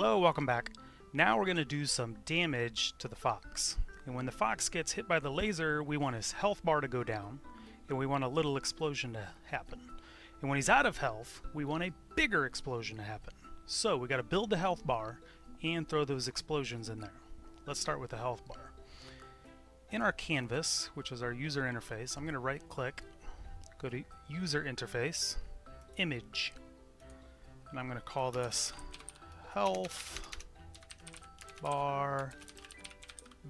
Hello, welcome back. Now we're going to do some damage to the fox. And when the fox gets hit by the laser, we want his health bar to go down, and we want a little explosion to happen. And when he's out of health, we want a bigger explosion to happen. So we got to build the health bar and throw those explosions in there. Let's start with the health bar. In our canvas, which is our user interface, I'm going to right click, go to user interface, image, and I'm going to call this health bar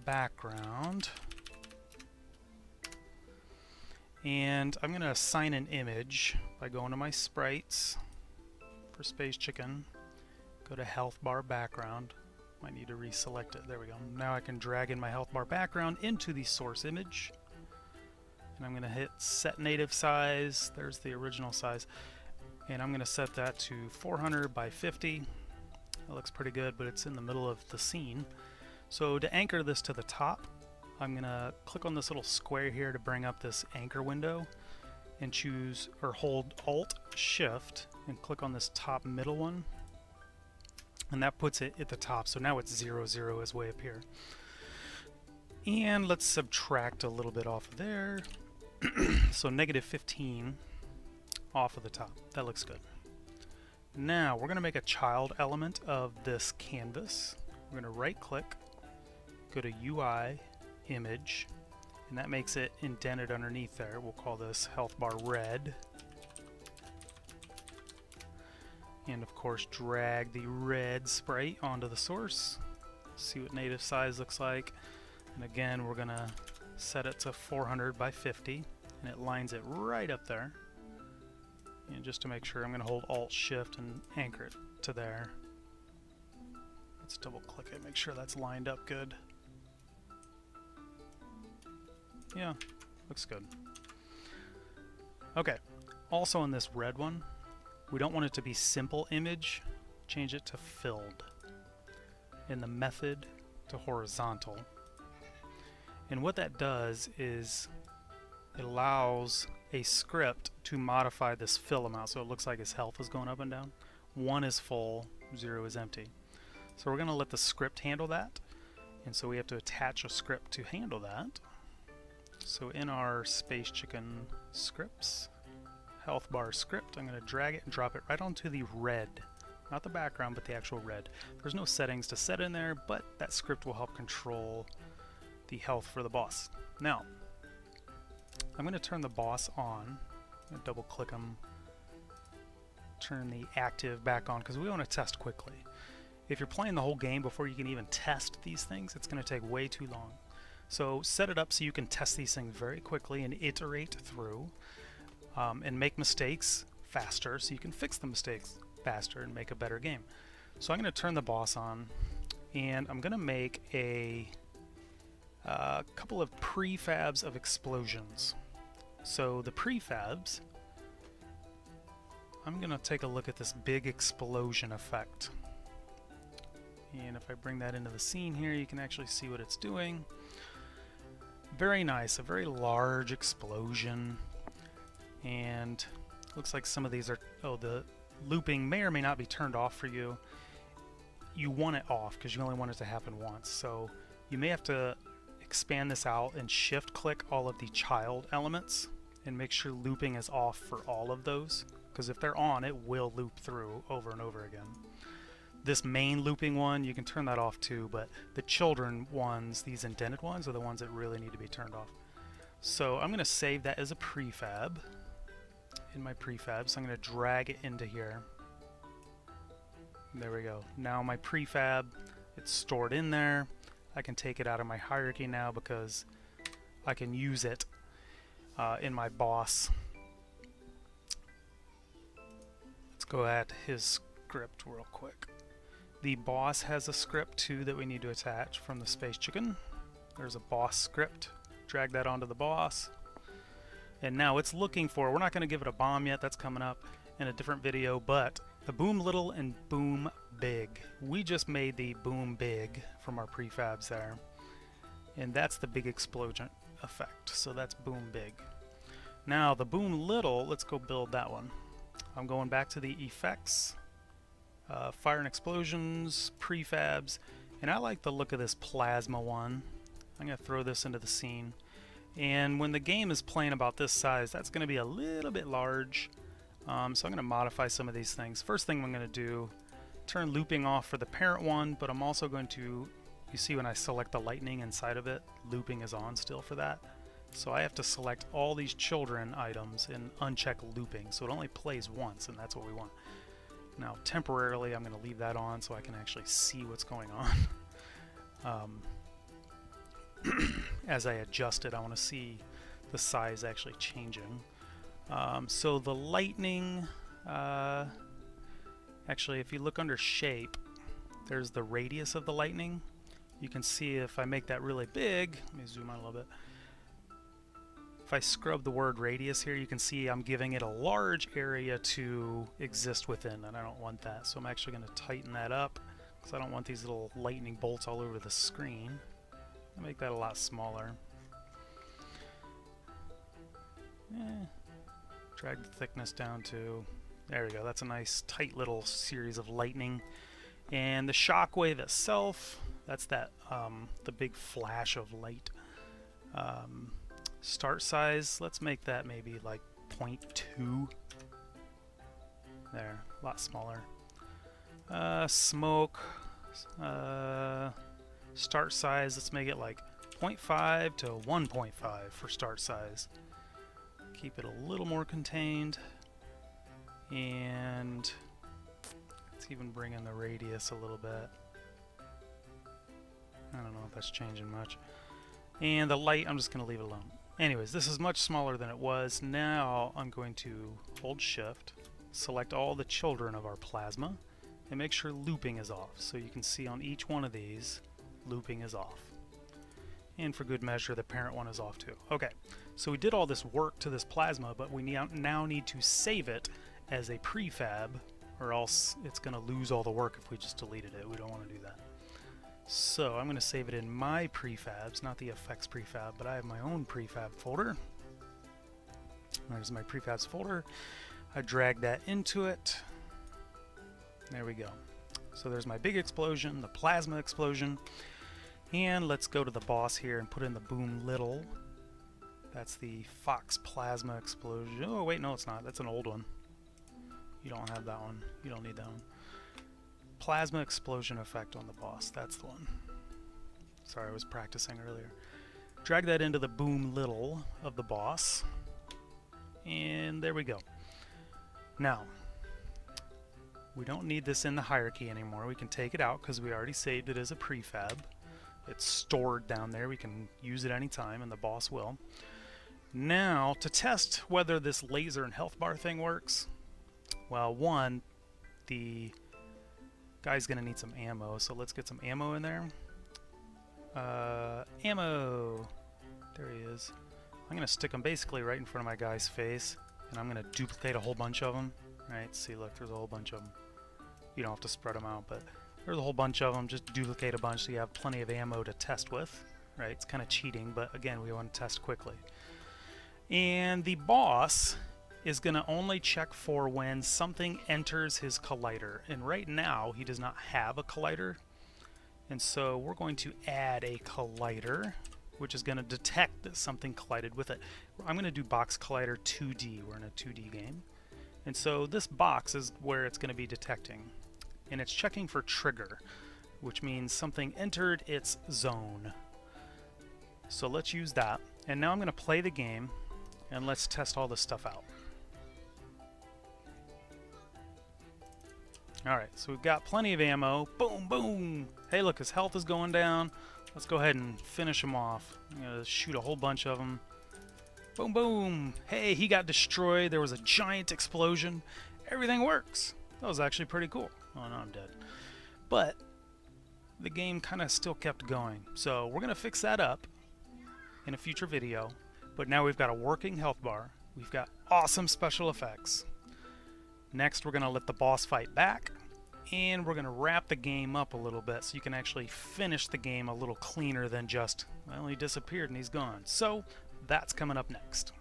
background, and I'm going to assign an image by going to my sprites for Space Chicken, go to health bar background. Might need to reselect it. There we go. Now I can drag in my health bar background into the source image, and I'm going to hit set native size. There's the original size, and I'm going to set that to 400 by 50. That looks pretty good, but it's in the middle of the scene. So to anchor this to the top, I'm going to click on this little square here to bring up this anchor window and choose or hold Alt Shift and click on this top middle one. And that puts it at the top. So now it's 0, 0 is way up here. And let's subtract a little bit off of there. So negative 15 off of the top. That looks good. Now we're going to make a child element of this canvas. We're going to right click, go to UI, image, and that makes it indented underneath there. We'll call this health bar red. And of course drag the red sprite onto the source. See what native size looks like. And again, we're going to set it to 400 by 50, and it lines it right up there. And just to make sure, I'm going to hold Alt Shift and anchor it to there. Let's double click it, make sure that's lined up good. Yeah, looks good. Okay, also in this red one, we don't want it to be simple image, change it to filled. In the method to horizontal. And what that does is it allows a script to modify this fill amount so it looks like his health is going up and down. 1 is full, 0 is empty. So we're going to let the script handle that, and so we have to attach a script to handle that. So in our Space Chicken scripts, health bar script, I'm going to drag it and drop it right onto the red, not the background but the actual red. There's no settings to set in there, but that script will help control the health for the boss. Now I'm going to turn the boss on. I'm going to double click him, turn the active back on because we want to test quickly. If you're playing the whole game before you can even test these things, it's going to take way too long. So set it up so you can test these things very quickly and iterate through and make mistakes faster so you can fix the mistakes faster and make a better game. So I'm going to turn the boss on, and I'm going to make a couple of prefabs of explosions. So the prefabs, I'm going to take a look at this big explosion effect. And if I bring that into the scene here, you can actually see what it's doing. Very nice, a very large explosion. And looks like some of these are, the looping may or may not be turned off for you. You want it off because you only want it to happen once. So you may have to expand this out and shift click all of the child elements and make sure looping is off for all of those, because if they're on, it will loop through over and over again. This main looping one, you can turn that off too, but the children ones, these indented ones, are the ones that really need to be turned off. So I'm going to save that as a prefab in my prefab, so I'm going to drag it into here. There we go. Now my prefab, it's stored in there. I can take it out of my hierarchy now because I can use it in my boss. Let's go at his script real quick. The boss has a script too that we need to attach from the Space Chicken. There's a boss script. Drag that onto the boss. And now it's looking for, we're not going to give it a bomb yet, that's coming up in a different video, but the boom little and boom big. We just made the boom big from our prefabs there. And that's the big explosion effect. So that's boom big. Now the boom little, let's go build that one. I'm going back to the effects, Fire and explosions, prefabs, and I like the look of this plasma one. I'm going to throw this into the scene. And when the game is playing about this size, that's going to be a little bit large. So I'm going to modify some of these things. First thing I'm going to do, turn looping off for the parent one, but I'm also going to, you see when I select the lightning inside of it, looping is on still for that. So I have to select all these children items and uncheck looping, so it only plays once, and that's what we want. Now temporarily I'm going to leave that on so I can actually see what's going on. As I adjust it, I want to see the size actually changing. So the lightning, actually if you look under shape, there's the radius of the lightning. You can see if I make that really big, let me zoom out a little bit. If I scrub the word radius here, you can see I'm giving it a large area to exist within, and I don't want that. So I'm actually going to tighten that up because I don't want these little lightning bolts all over the screen. I'll make that a lot smaller. Drag the thickness down to, there we go, that's a nice tight little series of lightning. And the shockwave itself, that's that the big flash of light. Start size, let's make that maybe like 0.2. There, a lot smaller. Smoke, start size, let's make it like 0.5 to 1.5 for start size. Keep it a little more contained. And let's even bring in the radius a little bit. I don't know if that's changing much. And the light, I'm just going to leave it alone. Anyways, this is much smaller than it was. Now I'm going to hold shift, select all the children of our plasma, and make sure looping is off. So you can see on each one of these, looping is off. And for good measure, the parent one is off too. Okay, so we did all this work to this plasma, but we now need to save it as a prefab, or else it's going to lose all the work if we just deleted it. We don't want to do that. So I'm going to save it in my prefabs, not the effects prefab, but I have my own prefab folder. There's my prefabs folder. I drag that into it. There we go. So there's my big explosion, the plasma explosion. And let's go to the boss here and put in the boom little. That's the Fox plasma explosion. Oh wait, no it's not. That's an old one. You don't have that one. You don't need that one. Plasma explosion effect on the boss. That's the one. Sorry, I was practicing earlier. Drag that into the boom little of the boss. And there we go. Now, we don't need this in the hierarchy anymore. We can take it out because we already saved it as a prefab. It's stored down there. We can use it anytime, and the boss will. Now, to test whether this laser and health bar thing works, well, one, the guy's going to need some ammo, so let's get some ammo in there. Ammo! There he is. I'm going to stick him basically right in front of my guy's face, and I'm going to duplicate a whole bunch of them. Right, see, look, there's a whole bunch of them. You don't have to spread them out, but there's a whole bunch of them. Just duplicate a bunch so you have plenty of ammo to test with. Right, it's kind of cheating, but again, we want to test quickly. And the boss is going to only check for when something enters his collider. And right now, he does not have a collider. And so we're going to add a collider, which is going to detect that something collided with it. I'm going to do box collider 2D. We're in a 2D game. And so this box is where it's going to be detecting. And it's checking for trigger, which means something entered its zone. So let's use that. And now I'm going to play the game, and let's test all this stuff out. Alright, so we've got plenty of ammo. Boom, boom! Hey, look, his health is going down. Let's go ahead and finish him off. I'm going to shoot a whole bunch of them. Boom, boom! Hey, he got destroyed. There was a giant explosion. Everything works. That was actually pretty cool. Oh, no, I'm dead. But the game kind of still kept going. So we're going to fix that up in a future video. But now we've got a working health bar. We've got awesome special effects. Next, we're going to let the boss fight back, and we're going to wrap the game up a little bit so you can actually finish the game a little cleaner than just, well, he disappeared and he's gone. So that's coming up next.